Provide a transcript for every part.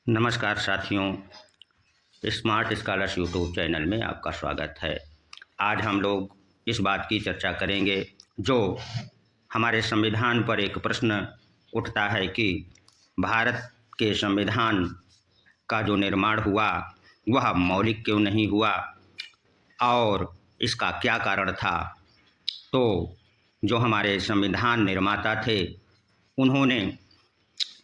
नमस्कार साथियों, smart scholars YouTube channel में आपका स्वागत है। आज हम लोग इस बात की चर्चा करेंगे जो हमारे संविधान पर एक प्रश्न उठता है कि भारत के संविधान का जो निर्माण हुआ वह मौलिक क्यों नहीं हुआ और इसका क्या कारण था। तो जो हमारे संविधान निर्माता थे उन्होंने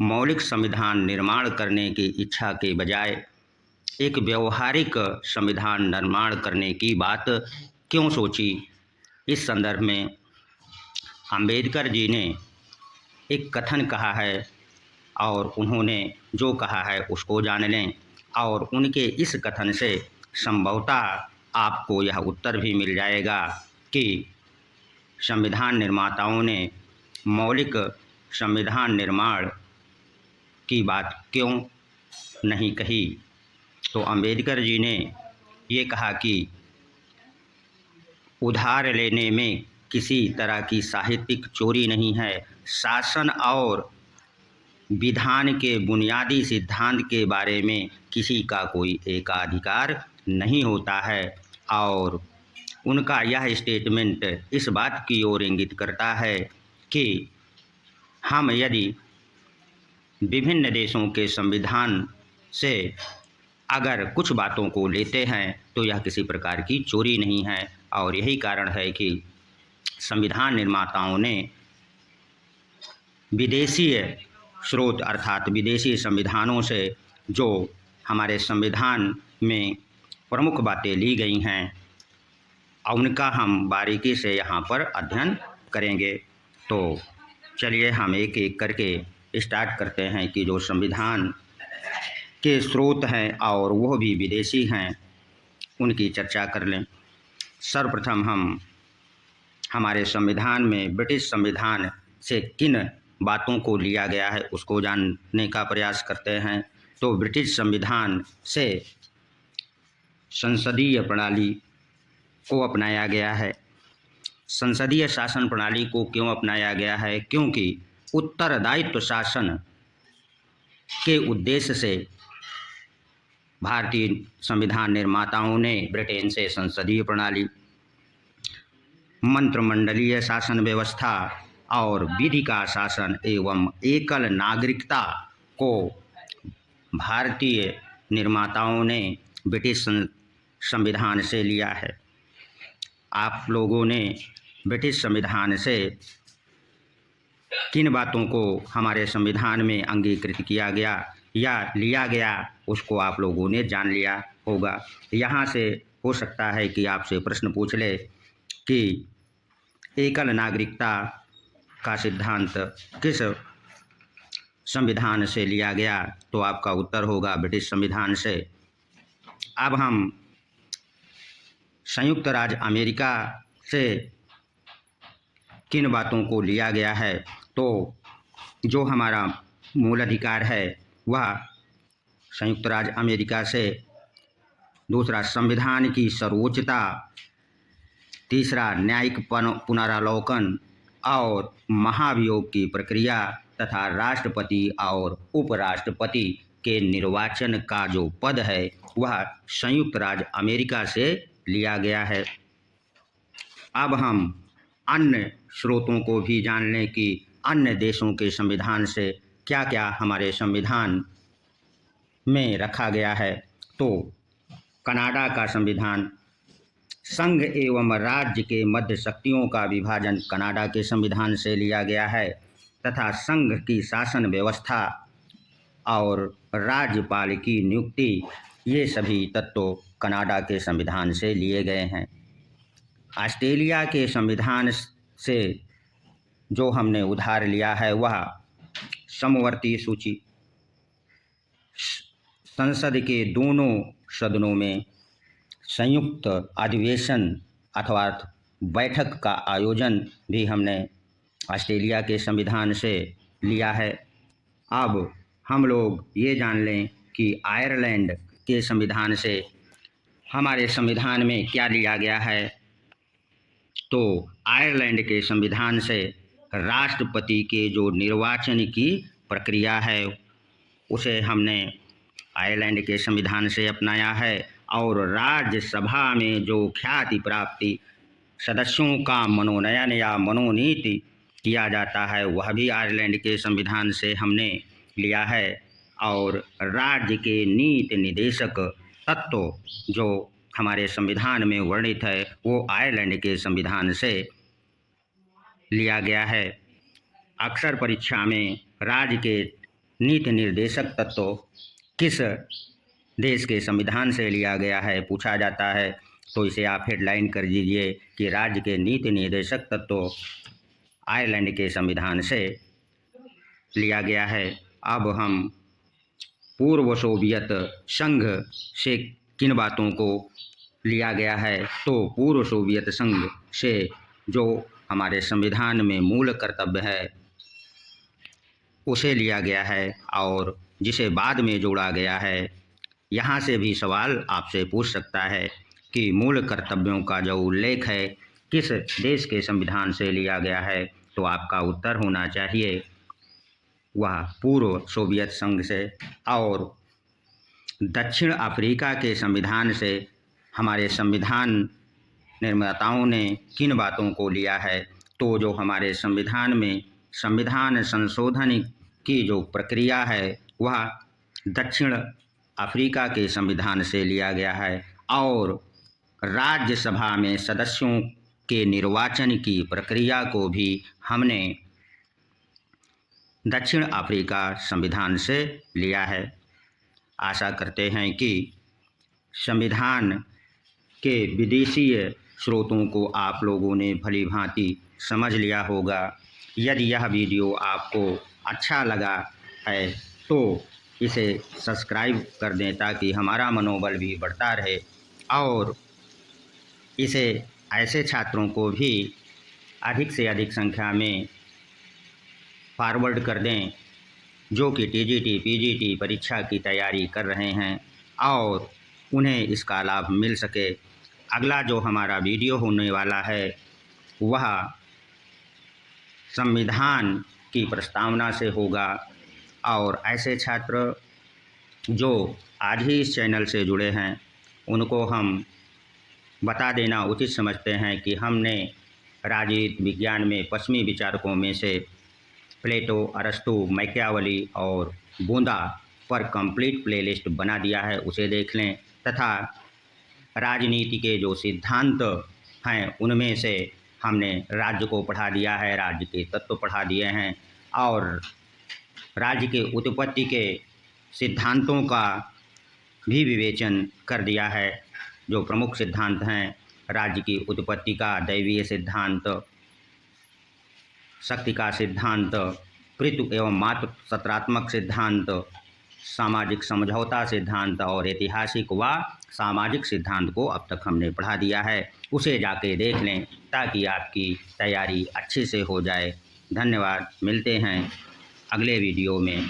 मौलिक संविधान निर्माण करने की इच्छा के बजाय एक व्यवहारिक संविधान निर्माण करने की बात क्यों सोची। इस संदर्भ में अंबेडकर जी ने एक कथन कहा है और उन्होंने जो कहा है उसको जान लें और उनके इस कथन से संभवतः आपको यह उत्तर भी मिल जाएगा कि संविधान निर्माताओं ने मौलिक संविधान निर्माण की बात क्यों नहीं कही। तो अंबेडकर जी ने ये कहा कि उधार लेने में किसी तरह की साहित्यिक चोरी नहीं है। शासन और विधान के बुनियादी सिद्धांत के बारे में किसी का कोई एकाधिकार नहीं होता है और उनका यह स्टेटमेंट इस बात की ओर इंगित करता है कि हम यदि विभिन्न देशों के संविधान से अगर कुछ बातों को लेते हैं तो यह किसी प्रकार की चोरी नहीं है और यही कारण है कि संविधान निर्माताओं ने विदेशी स्रोत अर्थात विदेशी संविधानों से जो हमारे संविधान में प्रमुख बातें ली गई हैं उनका हम बारीकी से यहाँ पर अध्ययन करेंगे। तो चलिए हम एक एक करके स्टार्ट करते हैं कि जो संविधान के स्रोत हैं और वह भी विदेशी हैं उनकी चर्चा कर लें। सर्वप्रथम हम हमारे संविधान में ब्रिटिश संविधान से किन बातों को लिया गया है उसको जानने का प्रयास करते हैं। तो ब्रिटिश संविधान से संसदीय प्रणाली को अपनाया गया है। संसदीय शासन प्रणाली को क्यों अपनाया गया है? क्योंकि उत्तरदायित्व शासन के उद्देश्य से भारतीय संविधान निर्माताओं ने ब्रिटेन से संसदीय प्रणाली, मंत्रिमंडलीय शासन व्यवस्था और विधि का शासन एवं एकल नागरिकता को भारतीय निर्माताओं ने ब्रिटिश संविधान से लिया है। आप लोगों ने ब्रिटिश संविधान से किन बातों को हमारे संविधान में अंगीकृत किया गया या लिया गया उसको आप लोगों ने जान लिया होगा। यहाँ से हो सकता है कि आपसे प्रश्न पूछ ले कि एकल नागरिकता का सिद्धांत किस संविधान से लिया गया, तो आपका उत्तर होगा ब्रिटिश संविधान से। अब हम संयुक्त राज्य अमेरिका से किन बातों को लिया गया है, तो जो हमारा मूल अधिकार है वह संयुक्त राज्य अमेरिका से, दूसरा संविधान की सर्वोच्चता, तीसरा न्यायिक पुनरावलोकन और महाभियोग की प्रक्रिया तथा राष्ट्रपति और उपराष्ट्रपति के निर्वाचन का जो पद है वह संयुक्त राज्य अमेरिका से लिया गया है। अब हम अन्य स्रोतों को भी जान लें कि अन्य देशों के संविधान से क्या क्या हमारे संविधान में रखा गया है। तो कनाडा का संविधान, संघ एवं राज्य के मध्य शक्तियों का विभाजन कनाडा के संविधान से लिया गया है तथा संघ की शासन व्यवस्था और राज्यपाल की नियुक्ति, ये सभी तत्व कनाडा के संविधान से लिए गए हैं। ऑस्ट्रेलिया के संविधान से जो हमने उधार लिया है वह समवर्ती सूची, संसद के दोनों सदनों में संयुक्त अधिवेशन अथवा बैठक का आयोजन भी हमने ऑस्ट्रेलिया के संविधान से लिया है। अब हम लोग ये जान लें कि आयरलैंड के संविधान से हमारे संविधान में क्या लिया गया है। तो आयरलैंड के संविधान से राष्ट्रपति के जो निर्वाचन की प्रक्रिया है उसे हमने आयरलैंड के संविधान से अपनाया है और राज्यसभा में जो ख्याति प्राप्ति सदस्यों का मनोनयन या मनोनीत किया जाता है वह भी आयरलैंड के संविधान से हमने लिया है और राज्य के नीति निर्देशक तत्व जो हमारे संविधान में वर्णित है वो आयरलैंड के संविधान से लिया गया है। अक्सर परीक्षा में राज्य के नीति निर्देशक तत्व किस देश के संविधान से लिया गया है पूछा जाता है, तो इसे आप हेडलाइन कर दीजिए कि राज्य के नीति निर्देशक तत्व आयरलैंड के संविधान से लिया गया है। अब हम पूर्व सोवियत संघ से किन बातों को लिया गया है, तो पूर्व सोवियत संघ से जो हमारे संविधान में मूल कर्तव्य है उसे लिया गया है और जिसे बाद में जोड़ा गया है। यहाँ से भी सवाल आपसे पूछ सकता है कि मूल कर्तव्यों का जो उल्लेख है किस देश के संविधान से लिया गया है, तो आपका उत्तर होना चाहिए वह पूर्व सोवियत संघ से। और दक्षिण अफ्रीका के संविधान से हमारे संविधान निर्माताओं ने किन बातों को लिया है, तो जो हमारे संविधान में संविधान संशोधन की जो प्रक्रिया है वह दक्षिण अफ्रीका के संविधान से लिया गया है और राज्यसभा में सदस्यों के निर्वाचन की प्रक्रिया को भी हमने दक्षिण अफ्रीका संविधान से लिया है। आशा करते हैं कि संविधान के विदेशीय स्रोतों को आप लोगों ने भली भांति समझ लिया होगा। यदि यह वीडियो आपको अच्छा लगा है तो इसे सब्सक्राइब कर दें ताकि हमारा मनोबल भी बढ़ता रहे और इसे ऐसे छात्रों को भी अधिक से अधिक संख्या में फॉरवर्ड कर दें जो कि टीजीटी पीजीटी परीक्षा की तैयारी कर रहे हैं और उन्हें इसका लाभ मिल सके। अगला जो हमारा वीडियो होने वाला है वह संविधान की प्रस्तावना से होगा और ऐसे छात्र जो आज ही इस चैनल से जुड़े हैं उनको हम बता देना उचित समझते हैं कि हमने राजनीति विज्ञान में पश्चिमी विचारकों में से प्लेटो, अरस्तु, मैकियावली और बूंदा पर कंप्लीट प्लेलिस्ट बना दिया है, उसे देख लें। तथा राजनीति के जो सिद्धांत हैं उनमें से हमने राज्य को पढ़ा दिया है, राज्य के तत्व पढ़ा दिए हैं और राज्य के उत्पत्ति के सिद्धांतों का भी विवेचन कर दिया है। जो प्रमुख सिद्धांत हैं राज्य की उत्पत्ति का दैवीय सिद्धांत, शक्ति का सिद्धांत, पितृ एवं मातृ सत्रात्मक सिद्धांत, सामाजिक समझौता सिद्धांत और ऐतिहासिक व सामाजिक सिद्धांत को अब तक हमने पढ़ा दिया है। उसे जाके देख लें ताकि आपकी तैयारी अच्छे से हो जाए। धन्यवाद। मिलते हैं अगले वीडियो में।